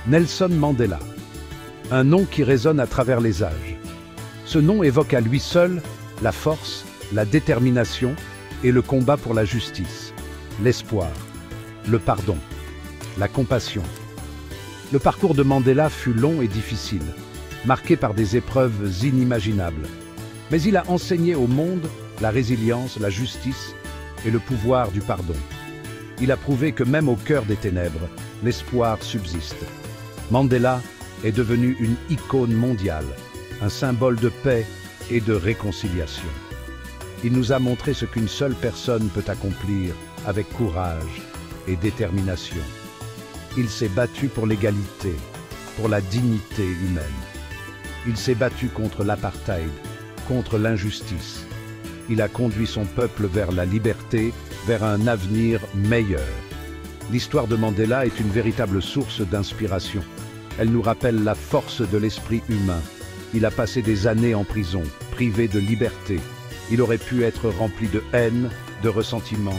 Nelson Mandela, un nom qui résonne à travers les âges. Ce nom évoque à lui seul la force, la détermination et le combat pour la justice, l'espoir, le pardon, la compassion. Le parcours de Mandela fut long et difficile, marqué par des épreuves inimaginables. Mais il a enseigné au monde la résilience, la justice et le pouvoir du pardon. Il a prouvé que même au cœur des ténèbres, l'espoir subsiste. Mandela est devenu une icône mondiale, un symbole de paix et de réconciliation. Il nous a montré ce qu'une seule personne peut accomplir avec courage et détermination. Il s'est battu pour l'égalité, pour la dignité humaine. Il s'est battu contre l'apartheid, contre l'injustice. Il a conduit son peuple vers la liberté, vers un avenir meilleur. L'histoire de Mandela est une véritable source d'inspiration. Elle nous rappelle la force de l'esprit humain. Il a passé des années en prison, privé de liberté. Il aurait pu être rempli de haine, de ressentiment.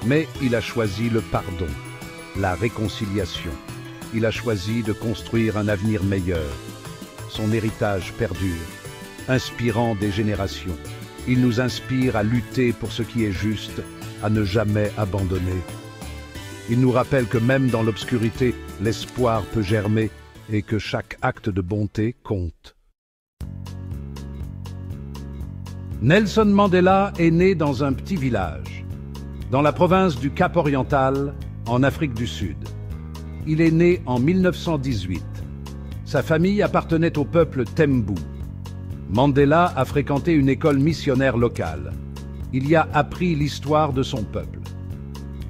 Mais il a choisi le pardon, la réconciliation. Il a choisi de construire un avenir meilleur. Son héritage perdure, inspirant des générations. Il nous inspire à lutter pour ce qui est juste, à ne jamais abandonner. Il nous rappelle que même dans l'obscurité, l'espoir peut germer et que chaque acte de bonté compte. Nelson Mandela est né dans un petit village, dans la province du Cap-Oriental, en Afrique du Sud. Il est né en 1918. Sa famille appartenait au peuple Tembu. Mandela a fréquenté une école missionnaire locale. Il y a appris l'histoire de son peuple.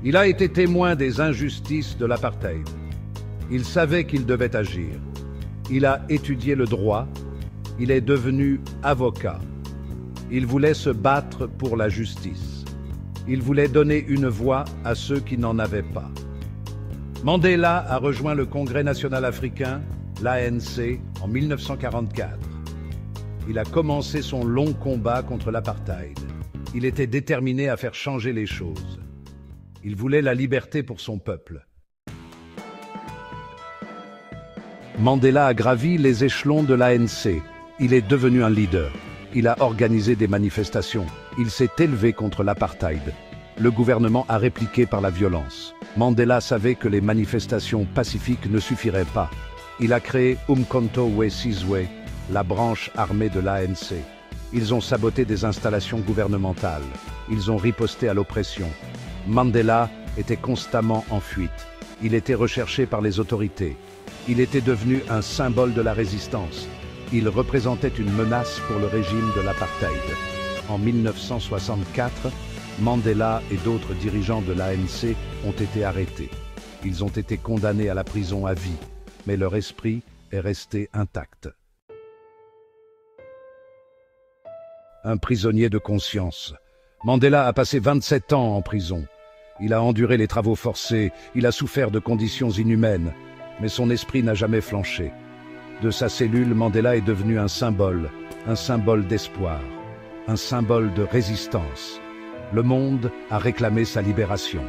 Il a été témoin des injustices de l'apartheid. Il savait qu'il devait agir. Il a étudié le droit. Il est devenu avocat. Il voulait se battre pour la justice. Il voulait donner une voix à ceux qui n'en avaient pas. Mandela a rejoint le Congrès national africain, l'ANC, en 1944. Il a commencé son long combat contre l'apartheid. Il était déterminé à faire changer les choses. Il voulait la liberté pour son peuple. Mandela a gravi les échelons de l'ANC. Il est devenu un leader. Il a organisé des manifestations. Il s'est élevé contre l'apartheid. Le gouvernement a répliqué par la violence. Mandela savait que les manifestations pacifiques ne suffiraient pas. Il a créé Umkhonto we Sizwe, la branche armée de l'ANC. Ils ont saboté des installations gouvernementales. Ils ont riposté à l'oppression. Mandela était constamment en fuite. Il était recherché par les autorités. Il était devenu un symbole de la résistance. Il représentait une menace pour le régime de l'apartheid. En 1964, Mandela et d'autres dirigeants de l'ANC ont été arrêtés. Ils ont été condamnés à la prison à vie, mais leur esprit est resté intact. Un prisonnier de conscience. Mandela a passé 27 ans en prison. Il a enduré les travaux forcés, il a souffert de conditions inhumaines, mais son esprit n'a jamais flanché. De sa cellule, Mandela est devenu un symbole d'espoir, un symbole de résistance. Le monde a réclamé sa libération.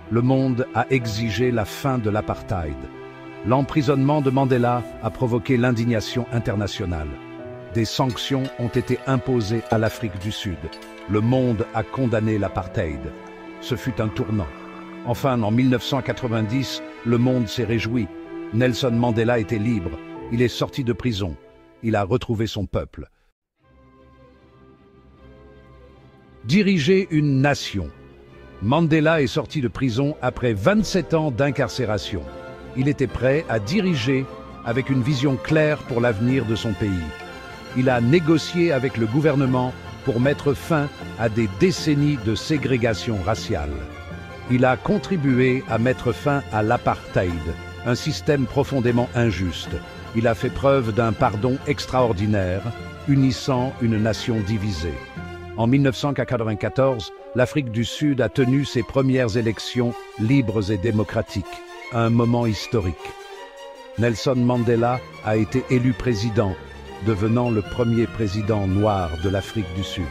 Le monde a exigé la fin de l'apartheid. L'emprisonnement de Mandela a provoqué l'indignation internationale. Des sanctions ont été imposées à l'Afrique du Sud. Le monde a condamné l'apartheid. Ce fut un tournant. Enfin, en 1990, le monde s'est réjoui. Nelson Mandela était libre. Il est sorti de prison. Il a retrouvé son peuple. Diriger une nation. Mandela est sorti de prison après 27 ans d'incarcération. Il était prêt à diriger avec une vision claire pour l'avenir de son pays. Il a négocié avec le gouvernement pour mettre fin à des décennies de ségrégation raciale. Il a contribué à mettre fin à l'apartheid, un système profondément injuste. Il a fait preuve d'un pardon extraordinaire, unissant une nation divisée. En 1994, l'Afrique du Sud a tenu ses premières élections libres et démocratiques, un moment historique. Nelson Mandela a été élu président, devenant le premier président noir de l'Afrique du Sud.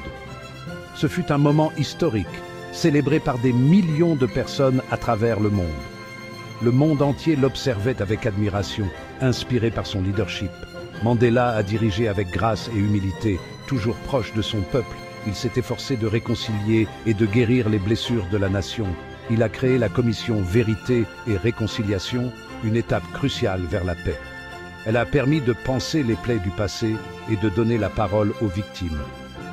Ce fut un moment historique, célébré par des millions de personnes à travers le monde. Le monde entier l'observait avec admiration. Inspiré par son leadership, Mandela a dirigé avec grâce et humilité, toujours proche de son peuple. Il s'est efforcé de réconcilier et de guérir les blessures de la nation. Il a créé la commission Vérité et Réconciliation, une étape cruciale vers la paix. Elle a permis de panser les plaies du passé et de donner la parole aux victimes.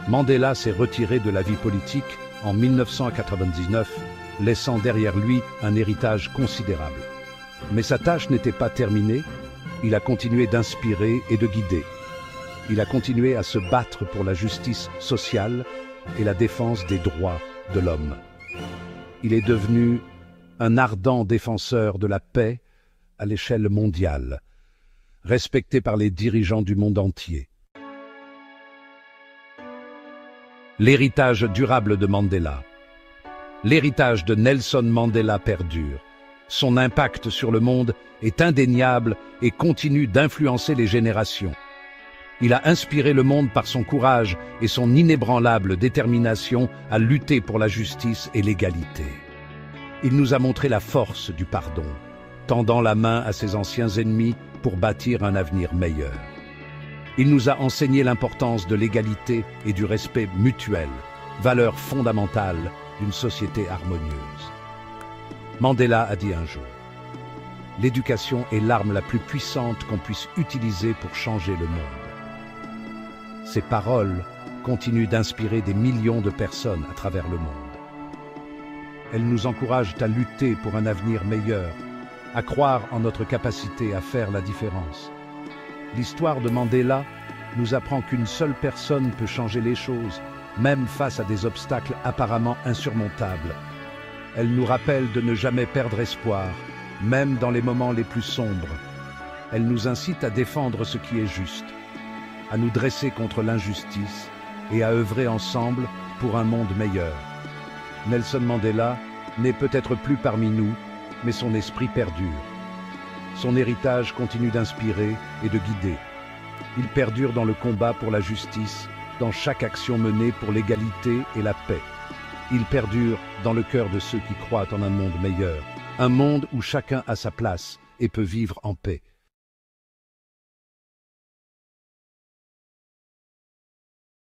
Mandela s'est retiré de la vie politique en 1999, laissant derrière lui un héritage considérable. Mais sa tâche n'était pas terminée, il a continué d'inspirer et de guider. Il a continué à se battre pour la justice sociale et la défense des droits de l'homme. Il est devenu un ardent défenseur de la paix à l'échelle mondiale, respecté par les dirigeants du monde entier. L'héritage durable de Mandela. L'héritage de Nelson Mandela perdure. Son impact sur le monde est indéniable et continue d'influencer les générations. Il a inspiré le monde par son courage et son inébranlable détermination à lutter pour la justice et l'égalité. Il nous a montré la force du pardon, tendant la main à ses anciens ennemis pour bâtir un avenir meilleur. Il nous a enseigné l'importance de l'égalité et du respect mutuel, valeurs fondamentales d'une société harmonieuse. Mandela a dit un jour: « L'éducation est l'arme la plus puissante qu'on puisse utiliser pour changer le monde. » Ces paroles continuent d'inspirer des millions de personnes à travers le monde. Elles nous encouragent à lutter pour un avenir meilleur, à croire en notre capacité à faire la différence. L'histoire de Mandela nous apprend qu'une seule personne peut changer les choses, même face à des obstacles apparemment insurmontables. Elle nous rappelle de ne jamais perdre espoir, même dans les moments les plus sombres. Elle nous incite à défendre ce qui est juste, à nous dresser contre l'injustice et à œuvrer ensemble pour un monde meilleur. Nelson Mandela n'est peut-être plus parmi nous, mais son esprit perdure. Son héritage continue d'inspirer et de guider. Il perdure dans le combat pour la justice, dans chaque action menée pour l'égalité et la paix. Il perdure dans le cœur de ceux qui croient en un monde meilleur, un monde où chacun a sa place et peut vivre en paix.